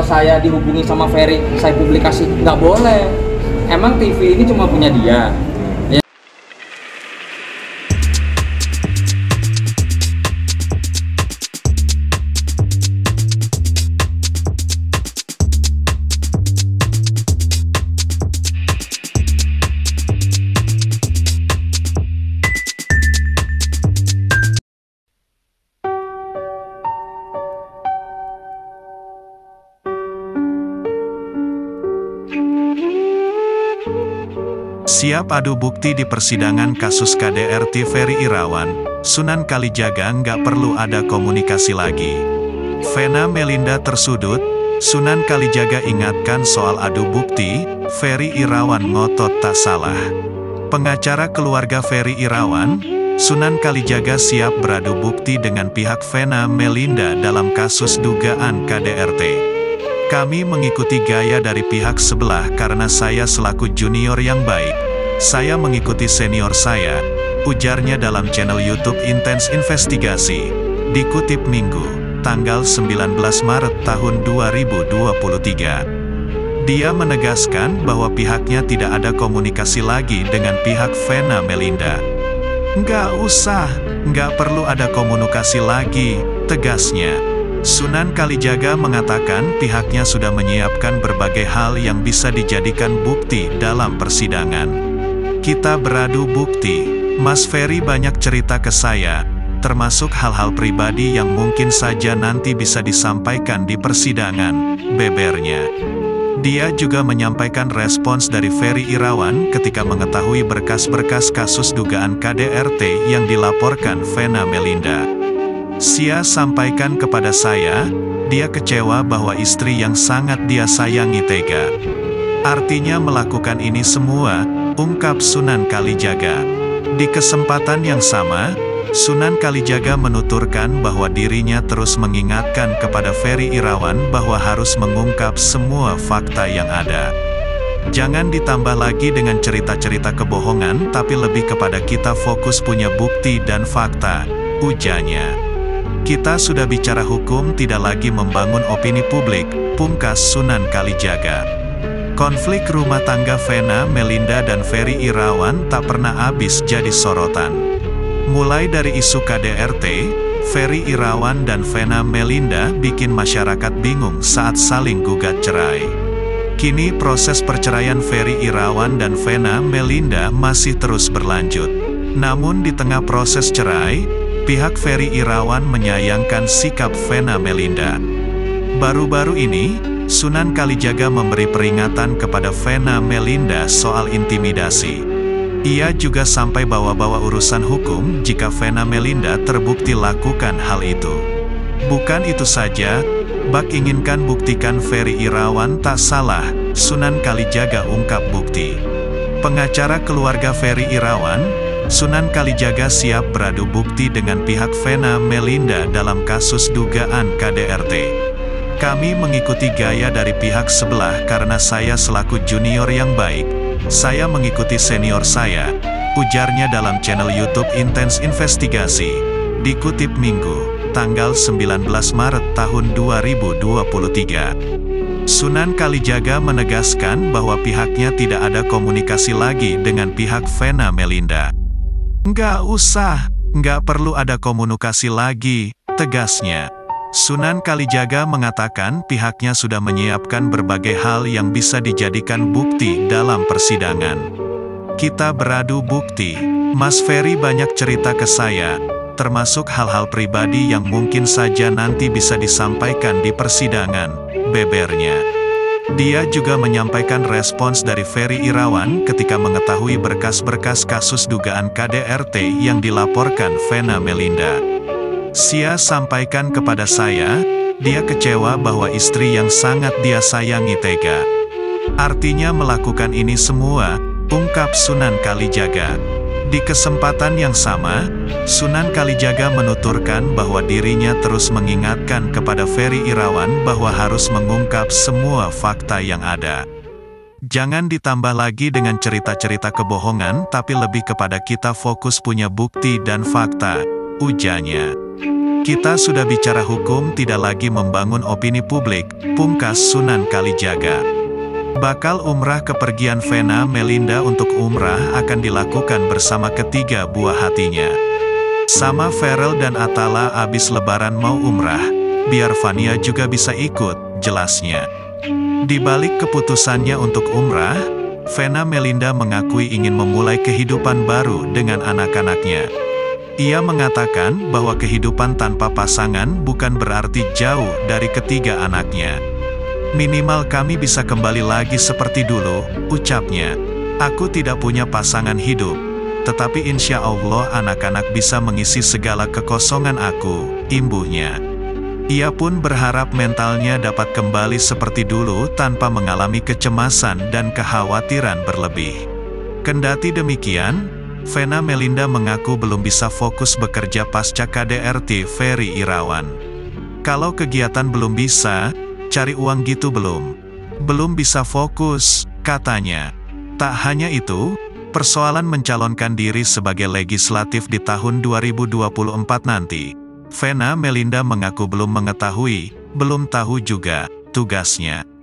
Saya dihubungi sama Ferry, saya publikasi, nggak boleh. Emang TV ini cuma punya dia. Siap adu bukti di persidangan kasus KDRT Ferry Irawan, Sunan Kalijaga nggak perlu ada komunikasi lagi. Vena Melinda tersudut, Sunan Kalijaga ingatkan soal adu bukti, Ferry Irawan ngotot tak salah. Pengacara keluarga Ferry Irawan, Sunan Kalijaga siap beradu bukti dengan pihak Vena Melinda dalam kasus dugaan KDRT. Kami mengikuti gaya dari pihak sebelah karena saya selaku junior yang baik. Saya mengikuti senior saya, ujarnya dalam channel YouTube Intens Investigasi. Dikutip Minggu, tanggal 19 Maret tahun 2023. Dia menegaskan bahwa pihaknya tidak ada komunikasi lagi dengan pihak Vena Melinda. Nggak usah, nggak perlu ada komunikasi lagi, tegasnya. Sunan Kalijaga mengatakan pihaknya sudah menyiapkan berbagai hal yang bisa dijadikan bukti dalam persidangan. Kita beradu bukti, Mas Ferry banyak cerita ke saya, termasuk hal-hal pribadi yang mungkin saja nanti bisa disampaikan di persidangan, bebernya. Dia juga menyampaikan respons dari Ferry Irawan ketika mengetahui berkas-berkas kasus dugaan KDRT yang dilaporkan Vena Melinda. Sia sampaikan kepada saya, dia kecewa bahwa istri yang sangat dia sayangi tega. Artinya melakukan ini semua, ungkap Sunan Kalijaga. Di kesempatan yang sama, Sunan Kalijaga menuturkan bahwa dirinya terus mengingatkan kepada Ferry Irawan bahwa harus mengungkap semua fakta yang ada. Jangan ditambah lagi dengan cerita-cerita kebohongan tapi lebih kepada kita fokus punya bukti dan fakta, ujarnya. Kita sudah bicara hukum tidak lagi membangun opini publik, pungkas Sunan Kalijaga. Konflik rumah tangga Vena Melinda dan Ferry Irawan tak pernah habis jadi sorotan. Mulai dari isu KDRT, Ferry Irawan dan Vena Melinda bikin masyarakat bingung saat saling gugat cerai. Kini proses perceraian Ferry Irawan dan Vena Melinda masih terus berlanjut. Namun di tengah proses cerai, pihak Ferry Irawan menyayangkan sikap Vena Melinda. Baru-baru ini, Sunan Kalijaga memberi peringatan kepada Vena Melinda soal intimidasi. Ia juga sampai bawa-bawa urusan hukum jika Vena Melinda terbukti lakukan hal itu. Bukan itu saja, bak inginkan buktikan Ferry Irawan tak salah, Sunan Kalijaga ungkap bukti. Pengacara keluarga Ferry Irawan, Sunan Kalijaga siap beradu bukti dengan pihak Vena Melinda dalam kasus dugaan KDRT. Kami mengikuti gaya dari pihak sebelah karena saya selaku junior yang baik. Saya mengikuti senior saya, ujarnya dalam channel YouTube Intens Investigasi. Dikutip Minggu, tanggal 19 Maret tahun 2023. Sunan Kalijaga menegaskan bahwa pihaknya tidak ada komunikasi lagi dengan pihak Vena Melinda. Nggak usah, nggak perlu ada komunikasi lagi, tegasnya. Sunan Kalijaga mengatakan pihaknya sudah menyiapkan berbagai hal yang bisa dijadikan bukti dalam persidangan. Kita beradu bukti, Mas Ferry banyak cerita ke saya, termasuk hal-hal pribadi yang mungkin saja nanti bisa disampaikan di persidangan, bebernya. Dia juga menyampaikan respons dari Ferry Irawan ketika mengetahui berkas-berkas kasus dugaan KDRT yang dilaporkan Vena Melinda. Sia sampaikan kepada saya, dia kecewa bahwa istri yang sangat dia sayangi tega. Artinya melakukan ini semua, ungkap Sunan Kalijaga. Di kesempatan yang sama, Sunan Kalijaga menuturkan bahwa dirinya terus mengingatkan kepada Ferry Irawan bahwa harus mengungkap semua fakta yang ada. Jangan ditambah lagi dengan cerita-cerita kebohongan tapi lebih kepada kita fokus punya bukti dan fakta, ujarnya. Kita sudah bicara hukum, tidak lagi membangun opini publik, pungkas Sunan Kalijaga. Bakal umrah kepergian Vena Melinda untuk umrah akan dilakukan bersama ketiga buah hatinya. Sama Ferel dan Atala abis lebaran mau umrah, biar Vania juga bisa ikut, jelasnya. Di balik keputusannya untuk umrah, Vena Melinda mengakui ingin memulai kehidupan baru dengan anak-anaknya. Ia mengatakan bahwa kehidupan tanpa pasangan bukan berarti jauh dari ketiga anaknya. Minimal kami bisa kembali lagi seperti dulu, ucapnya. Aku tidak punya pasangan hidup, tetapi insya Allah anak-anak bisa mengisi segala kekosongan aku, imbuhnya. Ia pun berharap mentalnya dapat kembali seperti dulu tanpa mengalami kecemasan dan kekhawatiran berlebih. Kendati demikian, Vena Melinda mengaku belum bisa fokus bekerja pasca KDRT Ferry Irawan. Kalau kegiatan belum bisa, cari uang gitu belum bisa fokus, katanya. Tak hanya itu, persoalan mencalonkan diri sebagai legislatif di tahun 2024 nanti, Vena Melinda mengaku belum tahu juga tugasnya.